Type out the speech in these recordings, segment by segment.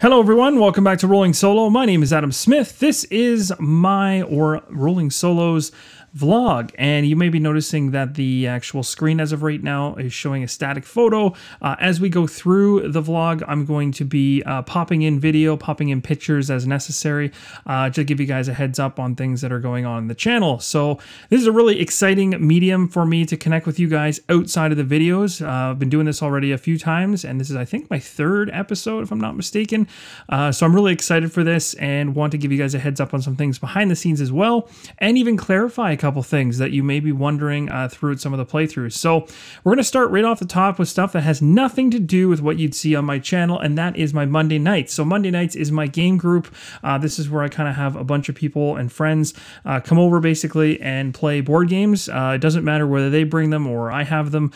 Hello everyone, welcome back to Rolling Solo. My name is Adam Smith. This is my Rolling Solos vlog, and you may be noticing that the actual screen as of right now is showing a static photo. As we go through the vlog, I'm going to be popping in video, popping in pictures as necessary, to give you guys a heads up on things that are going on in the channel. So this is a really exciting medium for me to connect with you guys outside of the videos. I've been doing this already a few times, and this is, I think, my third episode, if I'm not mistaken. So I'm really excited for this and want to give you guys a heads up on some things behind the scenes as well, and even clarify a couple things that you may be wondering through some of the playthroughs. So we're going to start right off the top with stuff that has nothing to do with what you'd see on my channel, and that is my Monday nights. So Monday nights is my game group. This is where I kind of have a bunch of people and friends come over basically and play board games. It doesn't matter whether they bring them or I have them.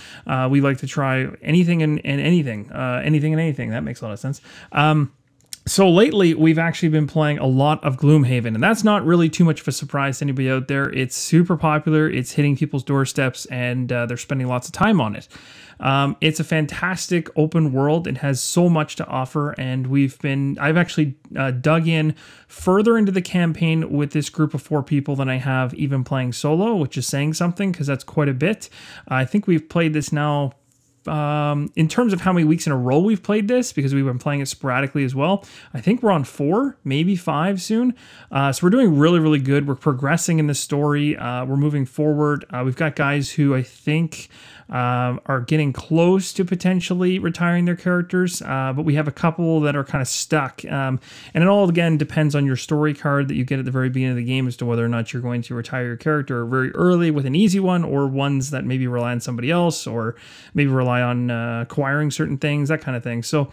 We like to try anything and anything. Anything and anything. That makes a lot of sense. So lately, we've actually been playing a lot of Gloomhaven, and that's not really too much of a surprise to anybody out there. It's super popular, it's hitting people's doorsteps, and they're spending lots of time on it. It's a fantastic open world. It has so much to offer, and I've actually dug in further into the campaign with this group of 4 people than I have even playing solo, which is saying something, because that's quite a bit. I think we've played this now in terms of how many weeks in a row we've played this, because we've been playing it sporadically as well. I think we're on 4, maybe 5 soon. So we're doing really, really good. We're progressing in the story. We're moving forward. We've got guys who I think are getting close to potentially retiring their characters, but we have a couple that are kind of stuck. And it all, again, depends on your story card that you get at the very beginning of the game as to whether or not you're going to retire your character very early with an easy one, or ones that maybe rely on somebody else, or maybe rely on acquiring certain things, that kind of thing. So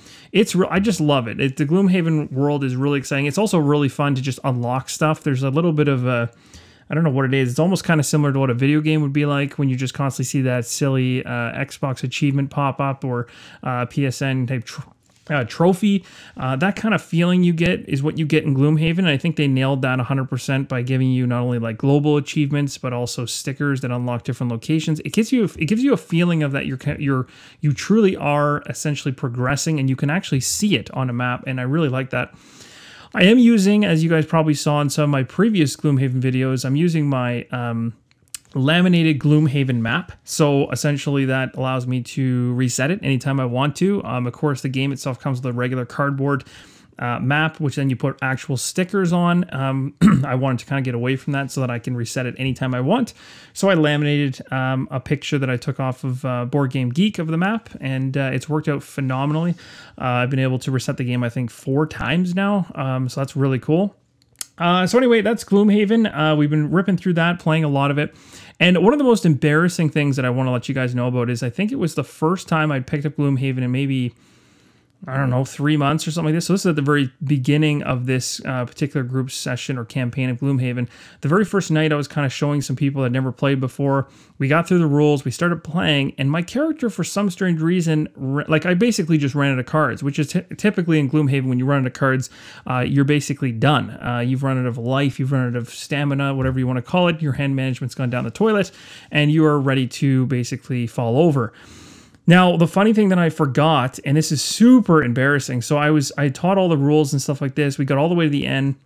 I just love it. The Gloomhaven world is really exciting. It's also really fun to just unlock stuff. There's a little bit of I don't know what it is. It's almost kind of similar to what a video game would be like when you just constantly see that silly Xbox achievement pop up, or PSN type trophy. That kind of feeling you get is what you get in Gloomhaven. And I think they nailed that 100% by giving you not only like global achievements, but also stickers that unlock different locations. It gives you a feeling of that you truly are essentially progressing, and you can actually see it on a map. And I really like that. I am using, as you guys probably saw in some of my previous Gloomhaven videos, I'm using my laminated Gloomhaven map. So essentially that allows me to reset it anytime I want to. Of course, the game itself comes with a regular cardboard map, which then you put actual stickers on. I wanted to kind of get away from that so that I can reset it anytime I want. So I laminated a picture that I took off of BoardGameGeek of the map, and it's worked out phenomenally. I've been able to reset the game, I think, 4 times now, so that's really cool. So anyway, that's Gloomhaven. We've been ripping through that, playing a lot of it. And one of the most embarrassing things that I want to let you guys know about is I think it was the first time I'd picked up Gloomhaven in maybe, I don't know, 3 months or something like this. So this is at the very beginning of this particular group session or campaign of Gloomhaven. The very first night I was kind of showing some people that had never played before. We got through the rules, we started playing, and my character, for some strange reason, like I basically just ran out of cards, which is typically in Gloomhaven, when you run out of cards, you're basically done. You've run out of life, you've run out of stamina, whatever you want to call it. Your hand management's gone down the toilet, and you are ready to basically fall over. Now, the funny thing that I forgot, and this is super embarrassing, so I taught all the rules and stuff like this. We got all the way to the end.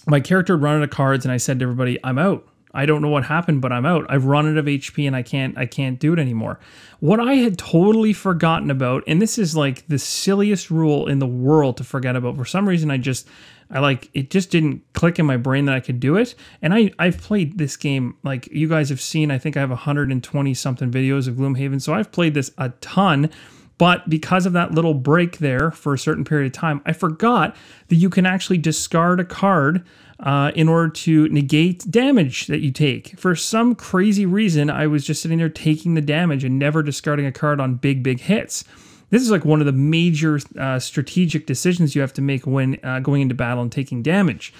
My character had run out of cards, and I said to everybody, I'm out. I don't know what happened, but I'm out. I've run out of HP, and I can't do it anymore. What I had totally forgotten about, and this is like the silliest rule in the world to forget about. For some reason, it just didn't click in my brain that I could do it. And I've played this game, like you guys have seen, I think I have 120 something videos of Gloomhaven. So I've played this a ton, but because of that little break there for a certain period of time, I forgot that you can actually discard a card in order to negate damage that you take. For some crazy reason, I was just sitting there taking the damage and never discarding a card on big hits. This is like one of the major strategic decisions you have to make when going into battle and taking damage.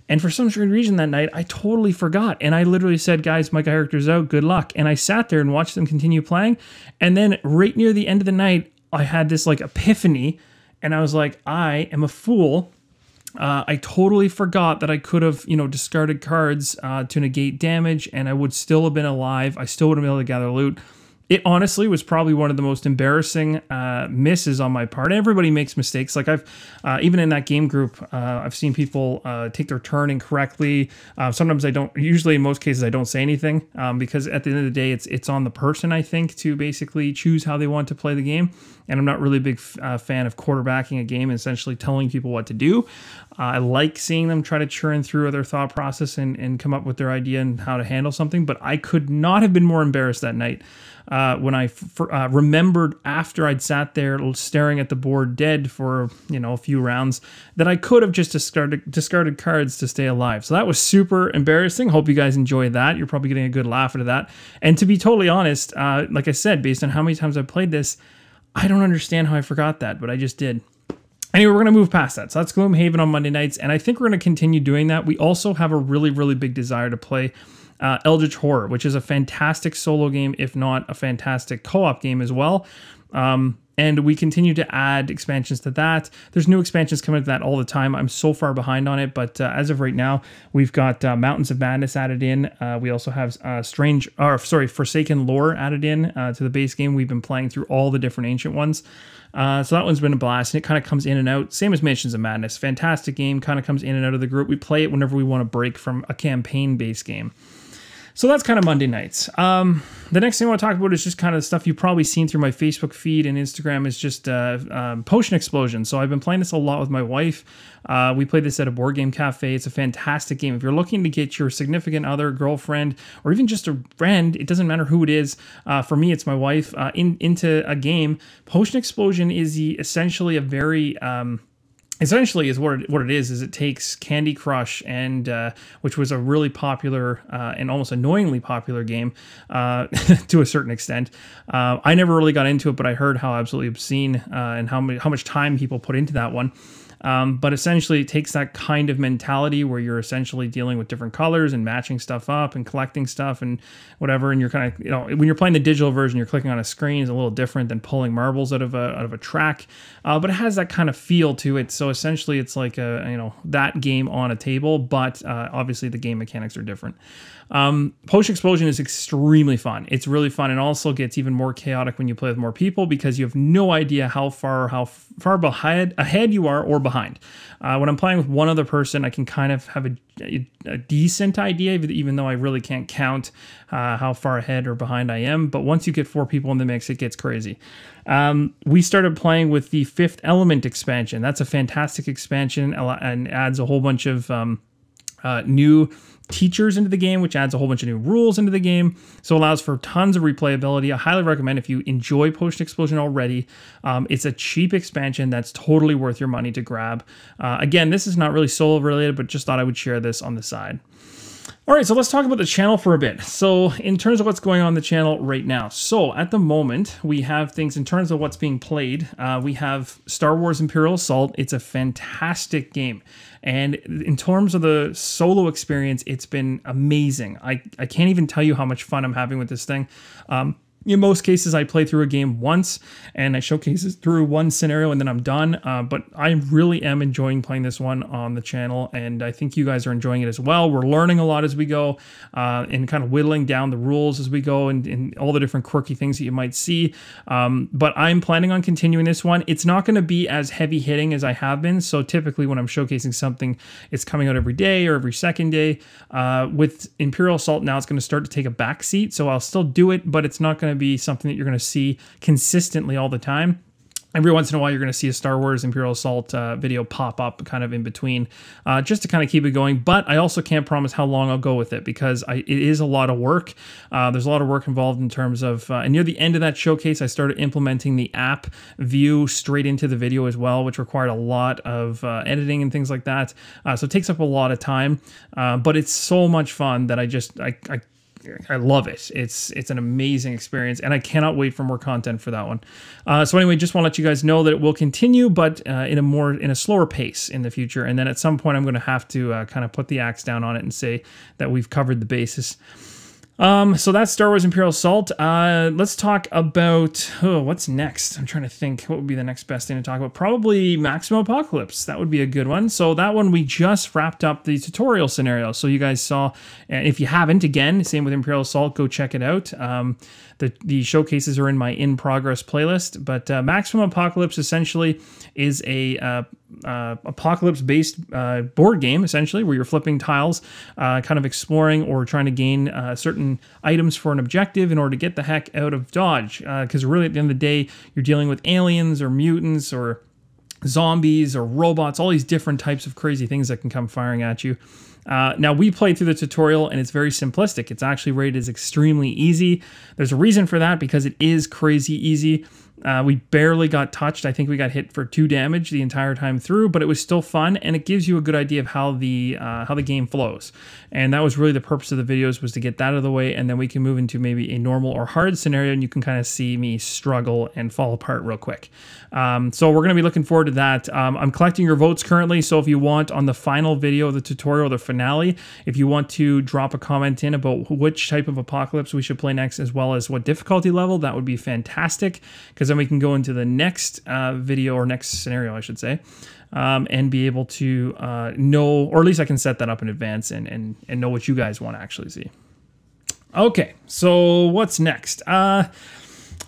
And for some strange reason that night, I totally forgot. And I literally said, guys, my character's out, good luck. And I sat there and watched them continue playing. And then right near the end of the night, I had this like epiphany. And I was like, I am a fool. I totally forgot that I could have, discarded cards to negate damage, and I would still have been alive. I still would have been able to gather loot. It honestly was probably one of the most embarrassing misses on my part. Everybody makes mistakes. Like I've even in that game group, I've seen people take their turn incorrectly. Sometimes I don't. Usually, in most cases, I don't say anything because at the end of the day, it's on the person, I think, to basically choose how they want to play the game. And I'm not really a big fan of quarterbacking a game and essentially telling people what to do. I like seeing them try to churn through their thought process and come up with their idea and how to handle something. But I could not have been more embarrassed that night. When I remembered after I'd sat there staring at the board dead for, a few rounds, that I could have just discarded cards to stay alive. So that was super embarrassing. Hope you guys enjoyed that. You're probably getting a good laugh out of that. And to be totally honest, like I said, based on how many times I've played this, I don't understand how I forgot that, but I just did. Anyway, we're going to move past that. So that's Gloomhaven on Monday nights, and I think we're going to continue doing that. We also have a really, really big desire to play Eldritch Horror, which is a fantastic solo game, if not a fantastic co-op game as well. And we continue to add expansions to that. There's new expansions coming to that all the time. I'm so far behind on it, but as of right now, we've got Mountains of Madness added in. We also have Forsaken Lore added in to the base game. We've been playing through all the different ancient ones. So that one's been a blast, and it kind of comes in and out. Same as Mansions of Madness. Fantastic game, kind of comes in and out of the group. We play it whenever we want to break from a campaign-based game. So that's kind of Monday nights. The next thing I want to talk about is just kind of stuff you've probably seen through my Facebook feed and Instagram is just Potion Explosion. So I've been playing this a lot with my wife. We played this at a board game cafe. It's a fantastic game. If you're looking to get your significant other, girlfriend, or even just a friend, it doesn't matter who it is. For me, it's my wife, into a game. Potion Explosion is essentially a very... Essentially, is what it is it takes Candy Crush, and which was a really popular and almost annoyingly popular game to a certain extent. I never really got into it, but I heard how absolutely obscene and how much time people put into that one. But essentially, it takes that kind of mentality where you're essentially dealing with different colors and matching stuff up and collecting stuff and whatever. And you're kind of, when you're playing the digital version, you're clicking on a screen is a little different than pulling marbles out of a track. But it has that kind of feel to it. So essentially, it's like that game on a table, but obviously the game mechanics are different. Potion Explosion is extremely fun. It's really fun, and also gets even more chaotic when you play with more people because you have no idea how far ahead you are or behind. When I'm playing with one other person, I can kind of have a decent idea, even though I really can't count how far ahead or behind I am. But once you get 4 people in the mix, it gets crazy. We started playing with the Fifth Element expansion. That's a fantastic expansion and adds a whole bunch of new teachers into the game, which adds a whole bunch of new rules into the game, so allows for tons of replayability. I highly recommend if you enjoy Potion Explosion already. It's a cheap expansion that's totally worth your money to grab. Again, this is not really solo related, but just thought I would share this on the side. All right, so let's talk about the channel for a bit. So in terms of what's going on the channel right now. So at the moment, we have things in terms of what's being played. We have Star Wars Imperial Assault. It's a fantastic game. And in terms of the solo experience, it's been amazing. I can't even tell you how much fun I'm having with this thing. In most cases, I play through a game once and I showcase it through one scenario and then I'm done. But I really am enjoying playing this one on the channel, and I think you guys are enjoying it as well. We're learning a lot as we go and kind of whittling down the rules as we go and all the different quirky things that you might see. But I'm planning on continuing this one. It's not going to be as heavy hitting as I have been. So typically when I'm showcasing something, it's coming out every day or every second day. With Imperial Assault now, it's going to start to take a back seat. So I'll still do it, but it's not going to be something that you're going to see consistently all the time. Every once in a while, you're going to see a Star Wars Imperial Assault video pop up kind of in between, just to kind of keep it going. But I also can't promise how long I'll go with it because it is a lot of work. There's a lot of work involved in terms of, and near the end of that showcase, I started implementing the app view straight into the video as well, which required a lot of editing and things like that. So it takes up a lot of time, but it's so much fun that I love it. It's an amazing experience, and I cannot wait for more content for that one. So anyway, just want to let you guys know that it will continue, but in a slower pace in the future. And then at some point, I'm going to have to kind of put the axe down on it and say that we've covered the bases. So that's Star Wars Imperial Assault. Let's talk about, what's next? I'm trying to think what would be the next best thing to talk about. Probably Maximum Apocalypse. That would be a good one. So that one, we just wrapped up the tutorial scenario. So you guys saw, and if you haven't, again, same with Imperial Assault, go check it out. The showcases are in my in progress playlist, but Maximum Apocalypse essentially is a apocalypse-based board game, essentially, where you're flipping tiles, kind of exploring or trying to gain certain items for an objective in order to get the heck out of Dodge. Because really, at the end of the day, you're dealing with aliens or mutants or zombies or robots, all these different types of crazy things that can come firing at you. Now, we played through the tutorial, and it's very simplistic. It's actually rated as extremely easy. There's a reason for that, because it is crazy easy. We barely got touched. I think we got hit for 2 damage the entire time through, but it was still fun, and it gives you a good idea of how the game flows. And that was really the purpose of the videos, was to get that out of the way, and then we can move into maybe a normal or hard scenario, and you can kind of see me struggle and fall apart real quick. So we're going to be looking forward to that. I'm collecting your votes currently, so if you want, on the final video of the tutorial, the finale, if you want to drop a comment in about which type of apocalypse we should play next, as well as what difficulty level, that would be fantastic, because then we can go into the next video, or next scenario, I should say, and be able to know, or at least I can set that up in advance and know what you guys want to actually see. Okay, so what's next?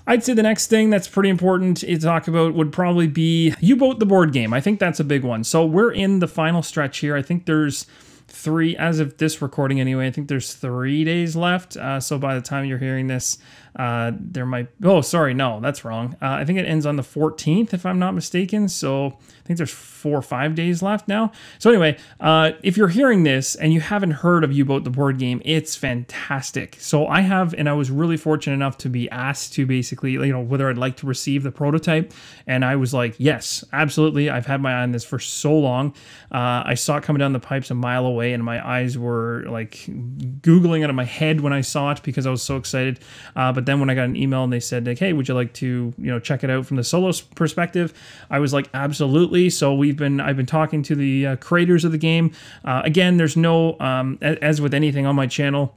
I'd say the next thing that's pretty important to talk about would probably be U-Boot the board game. I think that's a big one. So we're in the final stretch here. I think there's 3, as of this recording anyway, I think there's 3 days left. So by the time you're hearing this, there might, oh, sorry, no, that's wrong. I think it ends on the 14th, if I'm not mistaken. So I think there's 4 or 5 days left now. So anyway, if you're hearing this and you haven't heard of U-Boot the board game, it's fantastic. So I have, and I was really fortunate enough to be asked to basically, you know, whether I'd like to receive the prototype. And I was like, yes, absolutely. I've had my eye on this for so long. I saw it coming down the pipes a mile away, and my eyes were like googling out of my head when I saw it, because I was so excited. But then when I got an email and they said, like, hey, would you like to, you know, check it out from the solo perspective? I was like, absolutely. So I've been talking to the creators of the game. Again, there's no, as with anything on my channel,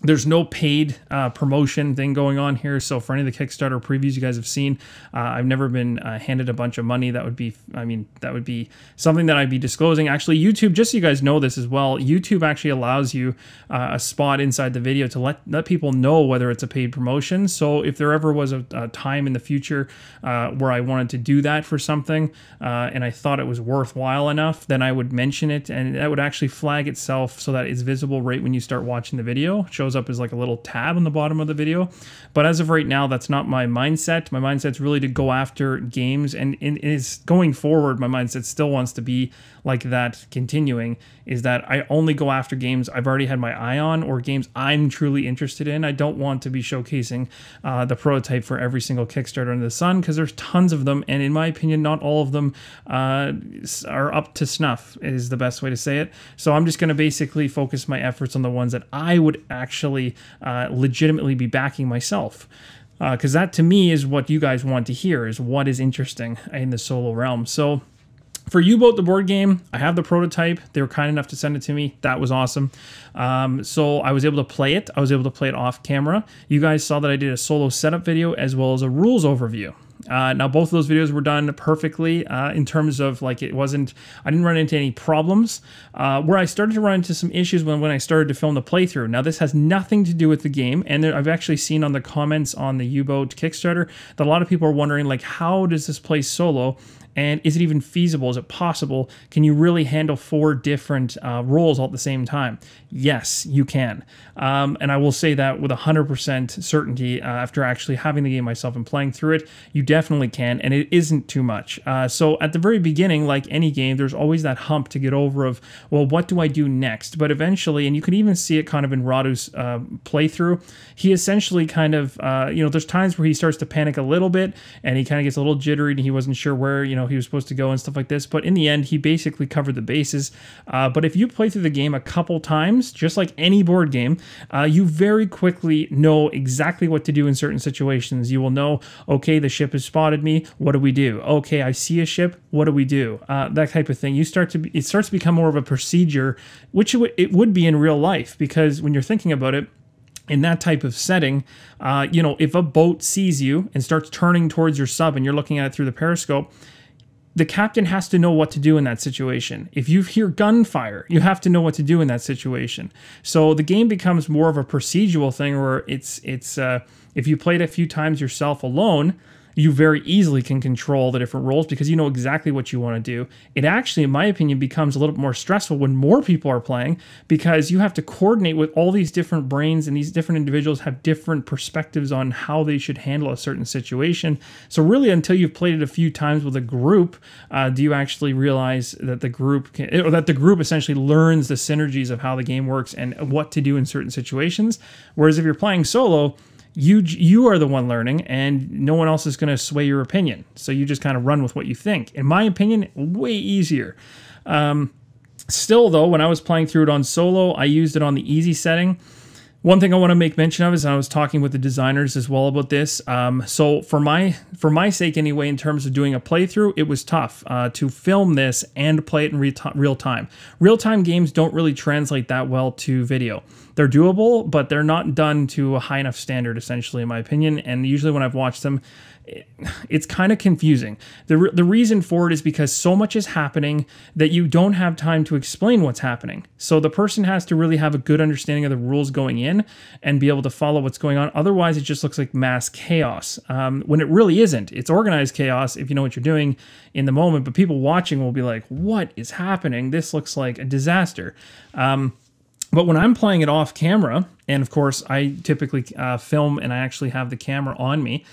there's no paid promotion thing going on here. So for any of the Kickstarter previews you guys have seen, I've never been handed a bunch of money. That would be, I mean, that would be something that I'd be disclosing. Actually, YouTube, just so you guys know this as well, YouTube actually allows you a spot inside the video to let people know whether it's a paid promotion. So if there ever was a time in the future where I wanted to do that for something and I thought it was worthwhile enough, then I would mention it, and that would actually flag itself so that it's visible right when you start watching the video. It shows up as like a little tab on the bottom of the video. But as of right now, that's not my mindset. My mindset's really to go after games, and is going forward, my mindset still wants to be like that, continuing, is that I only go after games I've already had my eye on, or games I'm truly interested in. I don't want to be showcasing the prototype for every single Kickstarter under the sun, because there's tons of them, and in my opinion, not all of them are up to snuff, is the best way to say it. So I'm just going to basically focus my efforts on the ones that I would actually legitimately be backing myself. Because that, to me, is what you guys want to hear, is what is interesting in the solo realm. So for U-Boot the board game, I have the prototype. They were kind enough to send it to me. That was awesome. So I was able to play it. I was able to play it off camera. You guys saw that I did a solo setup video as well as a rules overview. Now, both of those videos were done perfectly in terms of, like, I didn't run into any problems. Where I started to run into some issues when I started to film the playthrough. Now, this has nothing to do with the game, and I've actually seen on the comments on the U-Boot Kickstarter that a lot of people are wondering, like, how does this play solo? And is it even feasible? Is it possible? Can you really handle 4 different roles all at the same time? Yes, you can. And I will say that with 100% certainty after actually having the game myself and playing through it. You definitely can, and it isn't too much. So at the very beginning, like any game, there's always that hump to get over of, well, what do I do next? But eventually, and you can even see it kind of in Radu's playthrough, he essentially kind of, you know, there's times where he starts to panic a little bit, and he kind of gets a little jittery, and he wasn't sure where, you know, he was supposed to go and stuff like this. But in the end, he basically covered the bases. But if you play through the game a couple times, just like any board game, you very quickly know exactly what to do in certain situations. You will know, okay, the ship has spotted me. What do we do? Okay, I see a ship. What do we do? That type of thing. It starts to become more of a procedure, which it would be in real life, because when you're thinking about it, in that type of setting, you know, if a boat sees you and starts turning towards your sub and you're looking at it through the periscope, the captain has to know what to do in that situation. If you hear gunfire, you have to know what to do in that situation. So the game becomes more of a procedural thing where it's if you played a few times yourself alone, you very easily can control the different roles because you know exactly what you want to do. It actually, in my opinion, becomes a little bit more stressful when more people are playing because you have to coordinate with all these different brains, and these different individuals have different perspectives on how they should handle a certain situation. So really, until you've played it a few times with a group, do you actually realize that the group essentially learns the synergies of how the game works and what to do in certain situations. Whereas if you're playing solo, you are the one learning, and no one else is going to sway your opinion. So you just kind of run with what you think. In my opinion, way easier. Still, though, when I was playing through it on solo, I used it on the easy setting. One thing I want to make mention of is I was talking with the designers as well about this. So for my sake anyway, in terms of doing a playthrough, it was tough to film this and play it in real time. Real-time games don't really translate that well to video. They're doable, but they're not done to a high enough standard, essentially, in my opinion. And usually when I've watched them, it's kind of confusing. The reason for it is because so much is happening that you don't have time to explain what's happening. So the person has to really have a good understanding of the rules going in and be able to follow what's going on. Otherwise, it just looks like mass chaos, when it really isn't. It's organized chaos if you know what you're doing in the moment, but people watching will be like, what is happening? This looks like a disaster. But when I'm playing it off camera, and of course I typically film and I actually have the camera on me.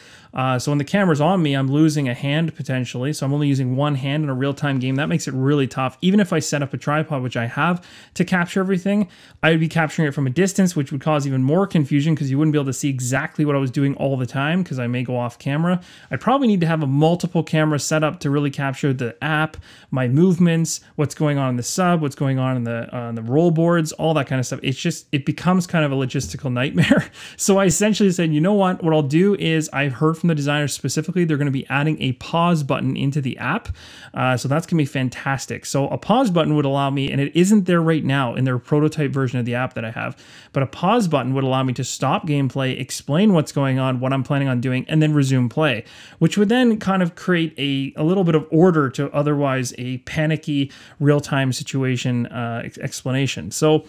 So when the camera's on me, I'm losing a hand potentially. So I'm only using one hand in a real-time game. That makes it really tough. Even if I set up a tripod, which I have, to capture everything, I would be capturing it from a distance, which would cause even more confusion because you wouldn't be able to see exactly what I was doing all the time because I may go off camera. I'd probably need to have a multiple camera set up to really capture the app, my movements, what's going on in the sub, what's going on in the roll boards, all that kind of stuff. It's just, it becomes kind of a logistical nightmare. So I essentially said, you know what I'll do is, I've heard from the designers specifically, they're going to be adding a pause button into the app. So that's going to be fantastic. So a pause button would allow me, and it isn't there right now in their prototype version of the app that I have, but a pause button would allow me to stop gameplay, explain what's going on, what I'm planning on doing, and then resume play, which would then kind of create a little bit of order to otherwise a panicky real-time situation explanation. So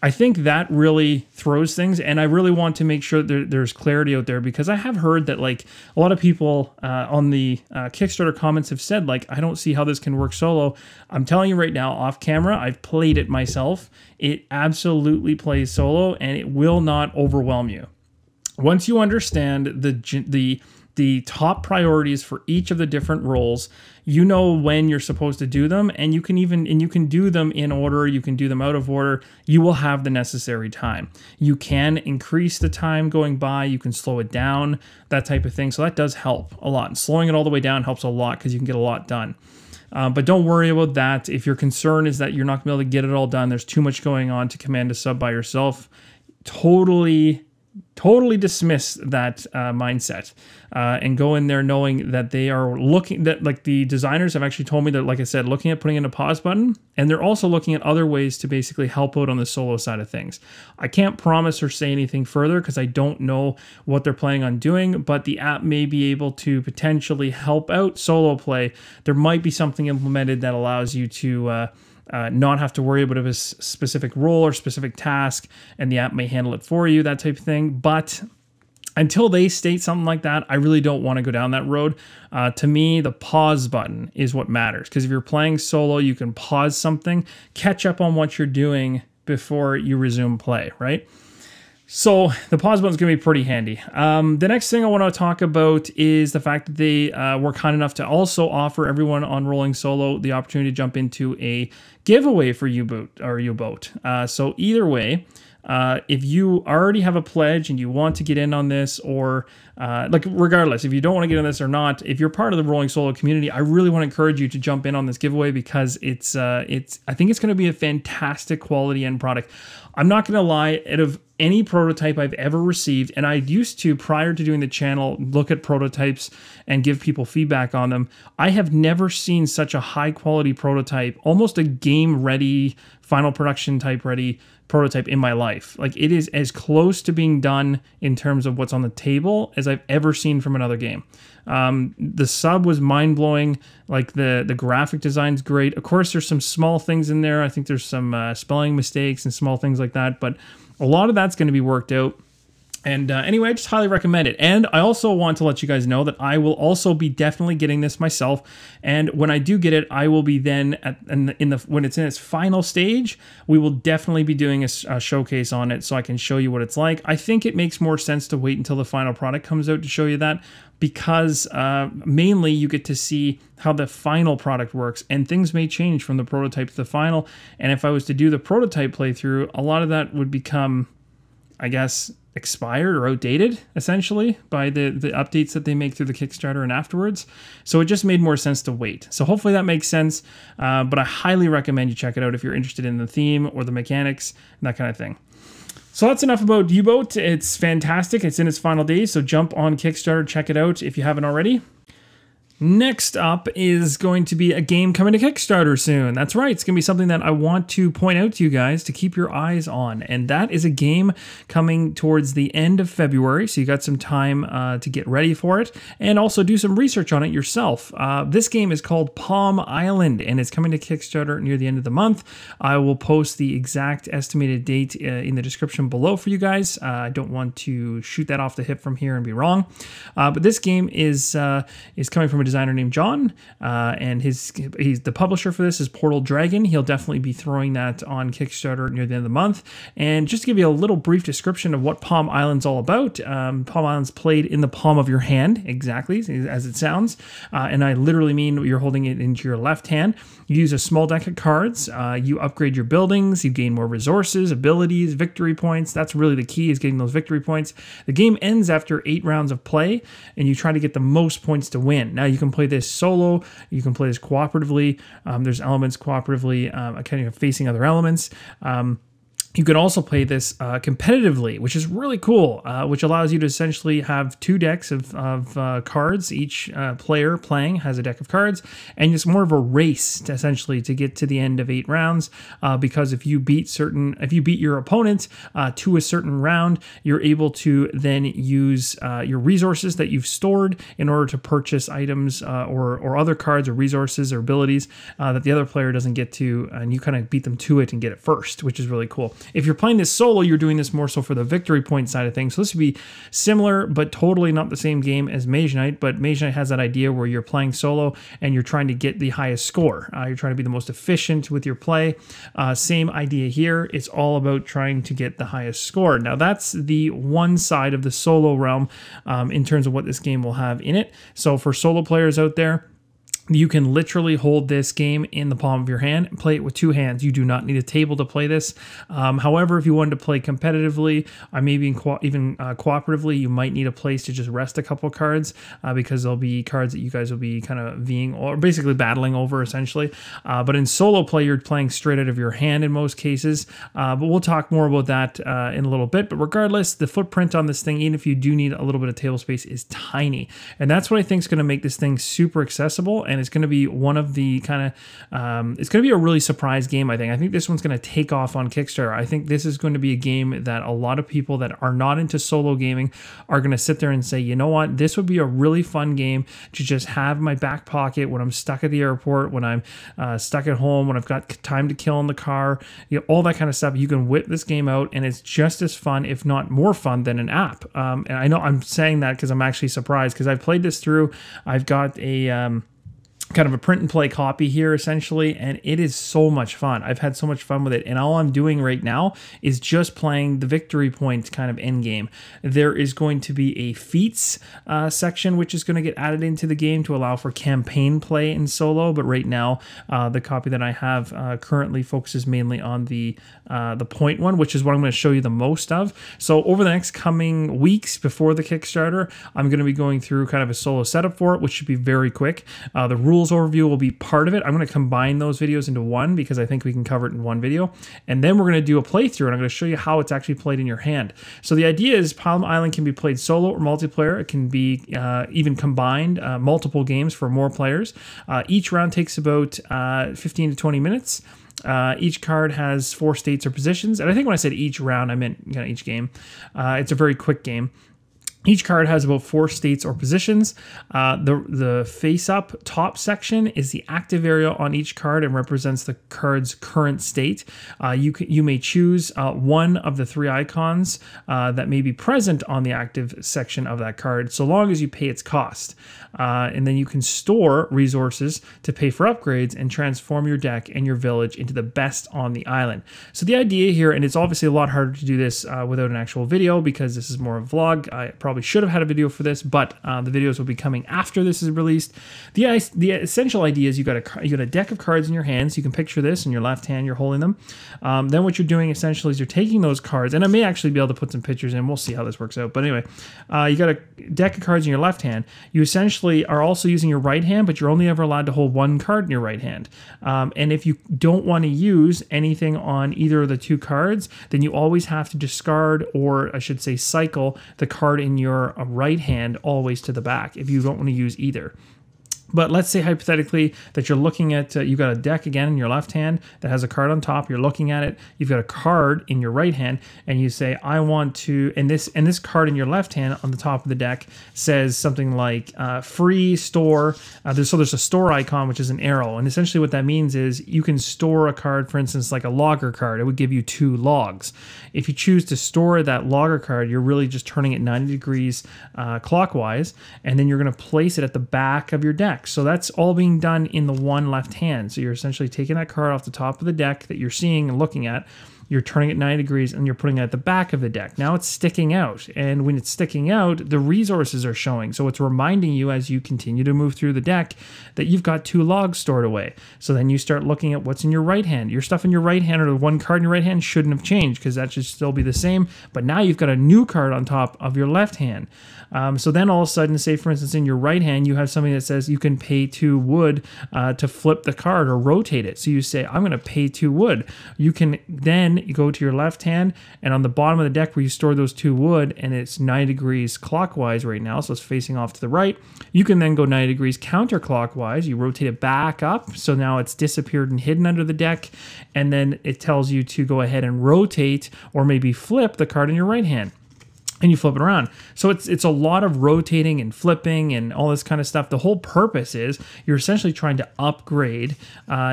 I think that really throws things, and I really want to make sure there's clarity out there, because I have heard that like a lot of people on the Kickstarter comments have said like, I don't see how this can work solo. I'm telling you right now, off camera, I've played it myself. It absolutely plays solo, and it will not overwhelm you. Once you understand the top priorities for each of the different roles, you know when you're supposed to do them, and you can do them in order, you can do them out of order. You will have the necessary time. You can increase the time going by, you can slow it down, that type of thing. So that does help a lot. And slowing it all the way down helps a lot because you can get a lot done. But don't worry about that. If your concern is that you're not going to be able to get it all done, there's too much going on to command a sub by yourself, totally dismiss that mindset and go in there knowing that they are looking, that like the designers have actually told me that, like I said, looking at putting in a pause button, and they're also looking at other ways to basically help out on the solo side of things. I can't promise or say anything further because I don't know what they're planning on doing, but the app may be able to potentially help out solo play. There might be something implemented that allows you to not have to worry about a specific role or specific task, and the app may handle it for you, that type of thing. But until they state something like that, I really don't want to go down that road. To me, the pause button is what matters, because if you're playing solo, you can pause something, catch up on what you're doing before you resume play, right? So the pause button is going to be pretty handy. The next thing I want to talk about is the fact that they were kind enough to also offer everyone on Rolling Solo the opportunity to jump into a giveaway for UBOOT. So either way, if you already have a pledge and you want to get in on this, or like regardless, if you don't want to get on this or not, if you're part of the Rolling Solo community, I really want to encourage you to jump in on this giveaway, because I think it's going to be a fantastic quality end product. I'm not going to lie, any prototype I've ever received. And I used to, prior to doing the channel, look at prototypes and give people feedback on them. I have never seen such a high quality prototype, almost a game ready, final production type ready prototype in my life. Like, it is as close to being done in terms of what's on the table as I've ever seen from another game. The sub was mind-blowing. Like, the graphic design's great. Of course, there's some small things in there. I think there's some spelling mistakes and small things like that, but a lot of that's going to be worked out. And anyway, I just highly recommend it. And I also want to let you guys know that I will also be definitely getting this myself. And when I do get it, I will be then, when it's in its final stage, we will definitely be doing a showcase on it so I can show you what it's like. I think it makes more sense to wait until the final product comes out to show you that, because mainly you get to see how the final product works, and things may change from the prototype to the final. And if I was to do the prototype playthrough, a lot of that would become, I guess, expired or outdated, essentially, by the updates that they make through the Kickstarter and afterwards. So it just made more sense to wait. So hopefully that makes sense, but I highly recommend you check it out if you're interested in the theme or the mechanics and that kind of thing. So that's enough about UBOOT. It's fantastic. It's in its final days, so jump on Kickstarter, check it out if you haven't already. Next up is going to be a game coming to Kickstarter soon. That's right, it's going to be something that I want to point out to you guys to keep your eyes on, and that is a game coming towards the end of February, so you got some time to get ready for it, and also do some research on it yourself. This game is called Palm Island, and it's coming to Kickstarter near the end of the month. I will post the exact estimated date in the description below for you guys. I don't want to shoot that off the hip from here and be wrong, but this game is coming from a designer named John, and he's the publisher for this is Portal Dragon. He'll definitely be throwing that on Kickstarter near the end of the month. And just to give you a little brief description of what Palm Island's all about, Palm Island's played in the palm of your hand, exactly as it sounds, and I literally mean you're holding it into your left hand. You use a small deck of cards, you upgrade your buildings, you gain more resources, abilities, victory points. That's really the key, is getting those victory points. The game ends after 8 rounds of play, and you try to get the most points to win. Now, you can play this solo, you can play this cooperatively. There's elements cooperatively, kind of facing other elements. You can also play this competitively, which is really cool, which allows you to essentially have 2 decks of cards. Each player playing has a deck of cards, and it's more of a race to essentially to get to the end of 8 rounds. Because if you beat your opponent to a certain round, you're able to then use your resources that you've stored in order to purchase items or other cards or resources or abilities that the other player doesn't get to, and you kind of beat them to it and get it first, which is really cool. If you're playing this solo, you're doing this more so for the victory point side of things. So this would be similar, but totally not the same game as Mage Knight. But Mage Knight has that idea where you're playing solo and you're trying to get the highest score. You're trying to be the most efficient with your play. Same idea here. It's all about trying to get the highest score. Now, that's the one side of the solo realm in terms of what this game will have in it. So for solo players out there, you can literally hold this game in the palm of your hand and play it with 2 hands. You do not need a table to play this. However, if you wanted to play competitively, maybe even cooperatively, you might need a place to just rest a couple cards because there'll be cards that you guys will be kind of vying or basically battling over, essentially. But in solo play, you're playing straight out of your hand in most cases. But we'll talk more about that in a little bit. But regardless, the footprint on this thing, even if you do need a little bit of table space, is tiny. And that's what I think is going to make this thing super accessible. And it's going to be one of the kind of, it's going to be a really surprise game, I think. I think this one's going to take off on Kickstarter. I think this is going to be a game that a lot of people that are not into solo gaming are going to sit there and say, you know what, this would be a really fun game to just have in my back pocket when I'm stuck at the airport, when I'm stuck at home, when I've got time to kill in the car, you know, all that kind of stuff. You can whip this game out and it's just as fun, if not more fun, than an app. And I know I'm saying that because I'm actually surprised, because I've played this through. I've got a kind of a print and play copy here, essentially, and it is so much fun. I've had so much fun with it, and all I'm doing right now is just playing the victory point kind of end game. There is going to be a feats section which is going to get added into the game to allow for campaign play in solo, but right now the copy that I have currently focuses mainly on the point one, which is what I'm going to show you the most of. So over the next coming weeks before the Kickstarter, I'm going to be going through kind of a solo setup for it, which should be very quick. The rules rules overview will be part of it. I'm going to combine those videos into one because I think we can cover it in one video. And then we're going to do a playthrough, and I'm going to show you how it's actually played in your hand. So the idea is Palm Island can be played solo or multiplayer. It can be even combined, multiple games for more players. Each round takes about 15 to 20 minutes. Each card has 4 states or positions. And I think when I said each round, I meant each game. It's a very quick game. Each card has about 4 states or positions. The face-up top section is the active area on each card and represents the card's current state. You may choose one of the 3 icons that may be present on the active section of that card, so long as you pay its cost. And then you can store resources to pay for upgrades and transform your deck and your village into the best on the island. So the idea here, and it's obviously a lot harder to do this without an actual video because this is more of a vlog. I probably should have had a video for this, but the videos will be coming after this is released. The essential idea is you got a deck of cards in your hands. You can picture this in your left hand, you're holding them. Then what you're doing essentially is you're taking those cards, and I may actually be able to put some pictures in. We'll see how this works out. But anyway, you got a deck of cards in your left hand. You essentially are also using your right hand, but you're only ever allowed to hold 1 card in your right hand. And if you don't want to use anything on either of the 2 cards, then you always have to discard, or I should say cycle, the card in your right hand always to the back if you don't want to use either. But let's say hypothetically that you're looking at, you've got a deck again in your left hand that has a card on top. You're looking at it. You've got a card in your right hand, and you say, I want to, and this card in your left hand on the top of the deck says something like free store. There's a store icon, which is an arrow. And essentially what that means is you can store a card, for instance, like a logger card. It would give you 2 logs. If you choose to store that logger card, you're really just turning it 90 degrees clockwise, and then you're going to place it at the back of your deck. So that's all being done in the one left hand. So you're essentially taking that card off the top of the deck that you're seeing and looking at. You're turning it 90 degrees and you're putting it at the back of the deck. Now it's sticking out. And when it's sticking out, the resources are showing. So it's reminding you as you continue to move through the deck that you've got 2 logs stored away. So then you start looking at what's in your right hand. Your stuff in your right hand, or the 1 card in your right hand, shouldn't have changed because that should still be the same. But now you've got a new card on top of your left hand. So then all of a sudden, say for instance in your right hand, you have something that says you can pay 2 wood to flip the card or rotate it. So you say, I'm going to pay 2 wood. You can then go to your left hand, and on the bottom of the deck where you store those 2 wood, and it's 90 degrees clockwise right now, so it's facing off to the right, you can then go 90 degrees counterclockwise. You rotate it back up, so now it's disappeared and hidden under the deck, and then it tells you to go ahead and rotate or maybe flip the card in your right hand. And you flip it around. So it's a lot of rotating and flipping and all this kind of stuff. The whole purpose is you're essentially trying to upgrade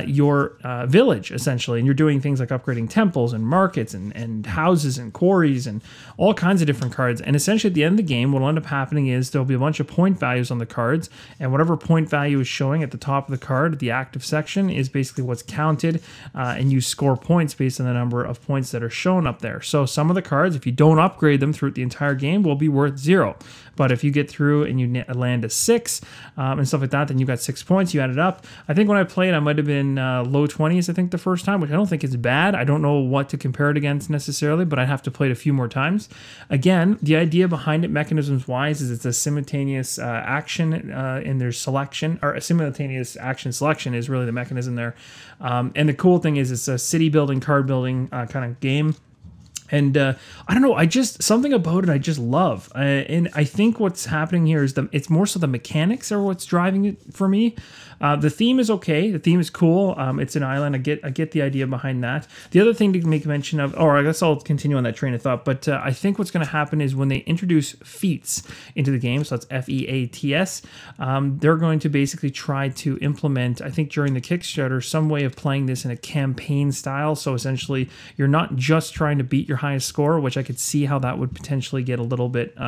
your village, essentially. And you're doing things like upgrading temples and markets and houses and quarries and all kinds of different cards. And essentially at the end of the game, what will end up happening is there'll be a bunch of point values on the cards. And whatever point value is showing at the top of the card, the active section, is basically what's counted. And you score points based on the number of points that are shown up there. So some of the cards, if you don't upgrade them throughout the entire game, will be worth 0. But if you get through and you land a 6 and stuff like that, then you got 6 points. You add it up. I think when I played, I might have been low 20s, I think, the first time, which I don't think is bad. I don't know what to compare it against necessarily, but I'd have to play it a few more times. Again, the idea behind it, mechanisms-wise, is it's a simultaneous action in their selection, or a simultaneous action selection is really the mechanism there. And the cool thing is it's a city building, card building kind of game. And I don't know, something about it I just love. And I think what's happening here is it's more so the mechanics are what's driving it for me. The theme is okay. The theme is cool. It's an island. I get the idea behind that. The other thing to make mention of, or I guess I'll continue on that train of thought, but I think what's going to happen is when they introduce feats into the game, so that's F-E-A-T-S, they're going to basically try to implement, I think during the Kickstarter, some way of playing this in a campaign style. So essentially, you're not just trying to beat your highest score, which I could see how that would potentially get a little bit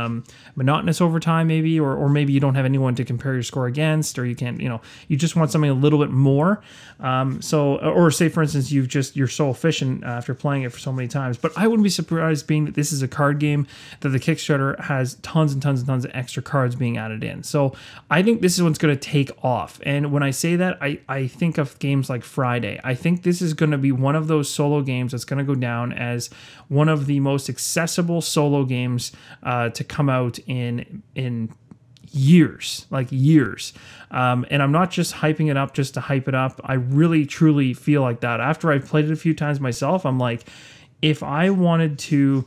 monotonous over time, maybe, or maybe you don't have anyone to compare your score against, or you can't, you just want something a little bit more. Or say for instance, you're so efficient after playing it for so many times. But I wouldn't be surprised, being that this is a card game, that the Kickstarter has tons and tons and tons of extra cards being added in. So I think this is what's going to take off. And when I say that, I think of games like Friday. I think this is going to be one of those solo games that's going to go down as one of the most accessible solo games to come out in years, like years. And I'm not just hyping it up just to hype it up. I really, truly feel like that. After I've played it a few times myself, I'm like, if I wanted to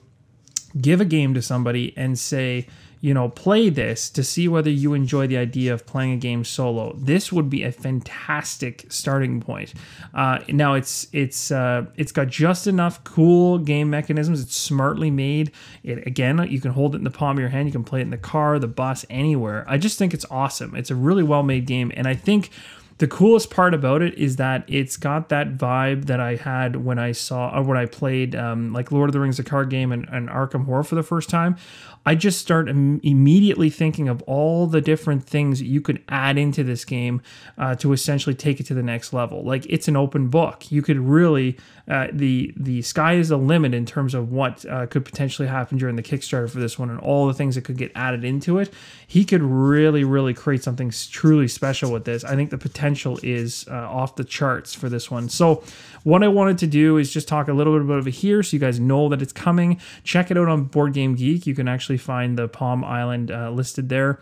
give a game to somebody and say, you know, play this to see whether you enjoy the idea of playing a game solo, this would be a fantastic starting point. Now it's got just enough cool game mechanisms. It's smartly made. Again, you can hold it in the palm of your hand. You can play it in the car, the bus, anywhere. I just think it's awesome. It's a really well-made game, and I think the coolest part about it is that it's got that vibe that I had when I played like Lord of the Rings, the card game, and Arkham Horror for the first time. I just start immediately thinking of all the different things that you could add into this game to essentially take it to the next level. Like, it's an open book. You could really, the sky is the limit in terms of what could potentially happen during the Kickstarter for this one and all the things that could get added into it. He could really, really create something truly special with this. I think the potential is off the charts for this one. So what I wanted to do is just talk a little bit about it here so you guys know that it's coming. Check it out on BoardGameGeek. You can actually find the Palm Island listed there.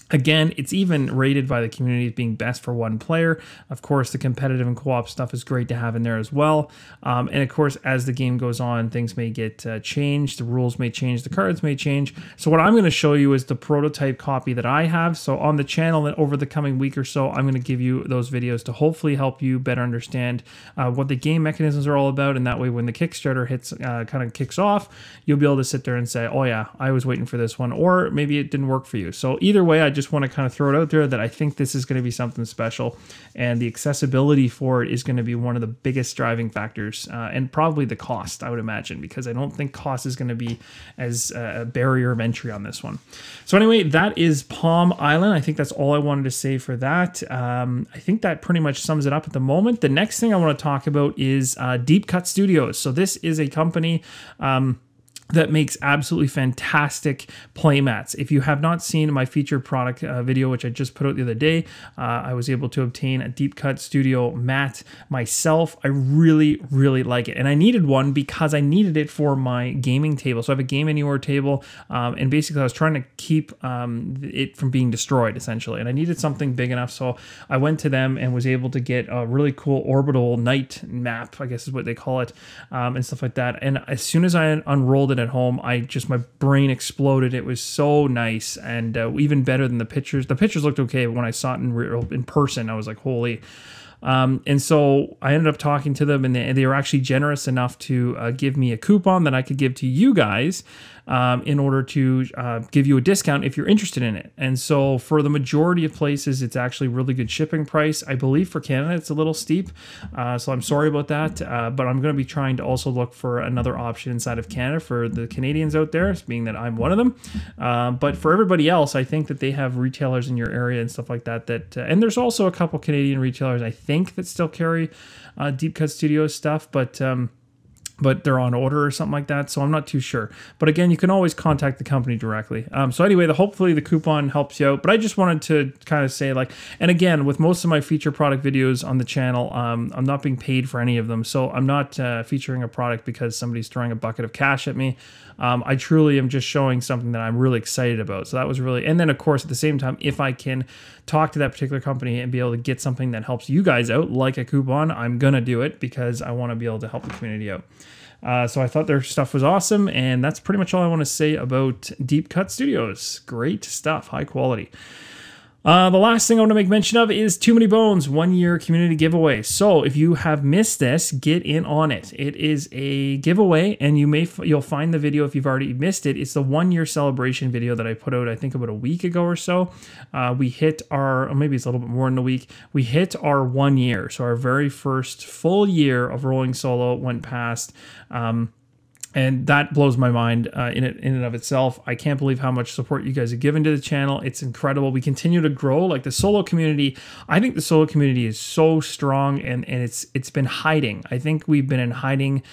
Again, it's even rated by the community as being best for one player. Of course, the competitive and co-op stuff is great to have in there as well. And of course, as the game goes on, things may get changed. The rules may change. The cards may change. So what I'm going to show you is the prototype copy that I have. So on the channel, over the coming week or so, I'm going to give you those videos to hopefully help you better understand what the game mechanisms are all about. And that way, when the Kickstarter hits, kind of kicks off, you'll be able to sit there and say, oh yeah, I was waiting for this one. Or maybe it didn't work for you. So either way, I just want to kind of throw it out there that I think this is going to be something special, and the accessibility for it is going to be one of the biggest driving factors, and probably the cost, I would imagine, because I don't think cost is going to be as a barrier of entry on this one. So anyway, that is Palm Island. I think that's all I wanted to say for that. I think that pretty much sums it up at the moment. The next thing I want to talk about is Deepcut Studios. So this is a company that makes absolutely fantastic playmats. If you have not seen my featured product video, which I just put out the other day, I was able to obtain a Deepcut Studio mat myself. I really, really like it. And I needed one because I needed it for my gaming table. So I have a Game Anywhere table, and basically I was trying to keep it from being destroyed, essentially. And I needed something big enough, so I went to them and was able to get a really cool orbital night map, I guess is what they call it, and stuff like that. And as soon as I unrolled it at home, my brain exploded. It was so nice, and even better than the pictures. The pictures looked okay, but when I saw it in person, I was like, holy. And so I ended up talking to them, and they were actually generous enough to give me a coupon that I could give to you guys in order to give you a discount if you're interested in it. And so for the majority of places, it's actually really good shipping price. I believe for Canada, it's a little steep. So I'm sorry about that. But I'm going to be trying to also look for another option inside of Canada for the Canadians out there, being that I'm one of them. But for everybody else, I think that they have retailers in your area and stuff like that. And there's also a couple Canadian retailers, I think, that still carry Deepcut Studios stuff, but they're on order or something like that, so I'm not too sure. But again, you can always contact the company directly. So anyway, hopefully the coupon helps you out. But I just wanted to kind of say, like, and again, with most of my feature product videos on the channel, I'm not being paid for any of them. So I'm not featuring a product because somebody's throwing a bucket of cash at me. I truly am just showing something that I'm really excited about. So that was really, and then of course, at the same time, if I can talk to that particular company and be able to get something that helps you guys out, like a coupon, I'm going to do it because I want to be able to help the community out. So I thought their stuff was awesome, and that's pretty much all I want to say about Deepcut Studios. Great stuff, high quality. The last thing I want to make mention of is Too Many Bones 1-year community giveaway. So if you have missed this, get in on it. It is a giveaway, and you'll find the video if you've already missed it. It's the 1-year celebration video that I put out, I think, about a week ago or so. We hit our, or maybe it's a little bit more than a week, we hit our 1 year. So our very first full year of rolling solo went past. And that blows my mind in and of itself. I can't believe how much support you guys have given to the channel. It's incredible. We continue to grow. Like the solo community, I think the solo community is so strong, and it's been hiding. I think we've been in hiding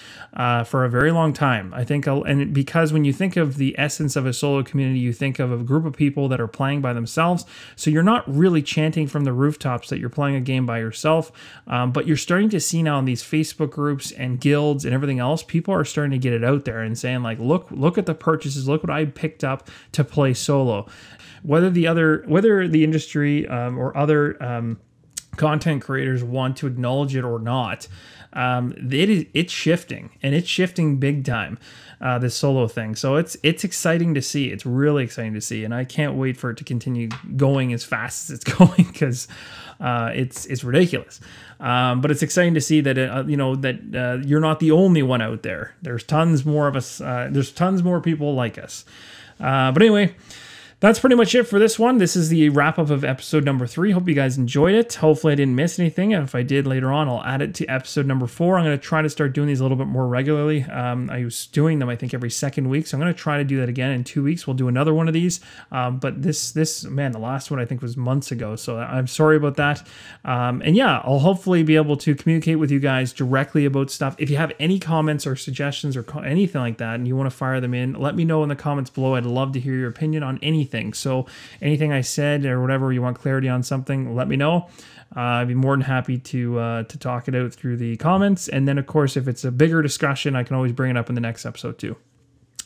for a very long time. I think, and because when you think of the essence of a solo community, you think of a group of people that are playing by themselves. So you're not really chanting from the rooftops that you're playing a game by yourself, but you're starting to see now in these Facebook groups and guilds and everything else, people are starting to get it out out there and saying like, look at the purchases, look what I picked up to play solo. Whether the industry or other content creators want to acknowledge it or not, it's shifting, and it's shifting big time, this solo thing. So it's exciting to see. It's really exciting to see, and I can't wait for it to continue going as fast as it's going, because it's ridiculous. But it's exciting to see that you're not the only one out there. There's tons more of us. There's tons more people like us. But anyway, that's pretty much it for this one. This is the wrap-up of episode number 3. Hope you guys enjoyed it. Hopefully I didn't miss anything. And if I did later on, I'll add it to episode number 4. I'm going to try to start doing these a little bit more regularly. I was doing them, I think, every second week. So I'm going to try to do that again in 2 weeks. We'll do another one of these. But the last one I think was months ago. So I'm sorry about that. And yeah, I'll hopefully be able to communicate with you guys directly about stuff. If you have any comments or suggestions or anything like that, and you want to fire them in, let me know in the comments below. I'd love to hear your opinion on anything. So anything I said or whatever, you want clarity on something, let me know. I'd be more than happy to talk it out through the comments. And then, of course, if it's a bigger discussion, I can always bring it up in the next episode too.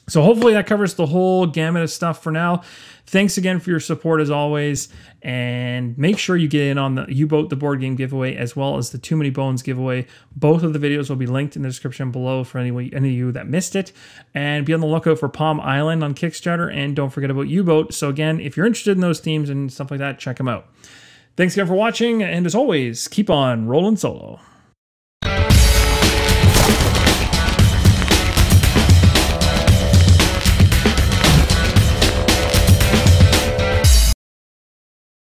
So hopefully that covers the whole gamut of stuff for now. Thanks again for your support as always. And make sure you get in on the UBOOT, the board game giveaway, as well as the Too Many Bones giveaway. Both of the videos will be linked in the description below for any of you that missed it. And be on the lookout for Palm Island on Kickstarter. And don't forget about UBOOT. So again, if you're interested in those themes and stuff like that, check them out. Thanks again for watching. And as always, keep on rolling solo.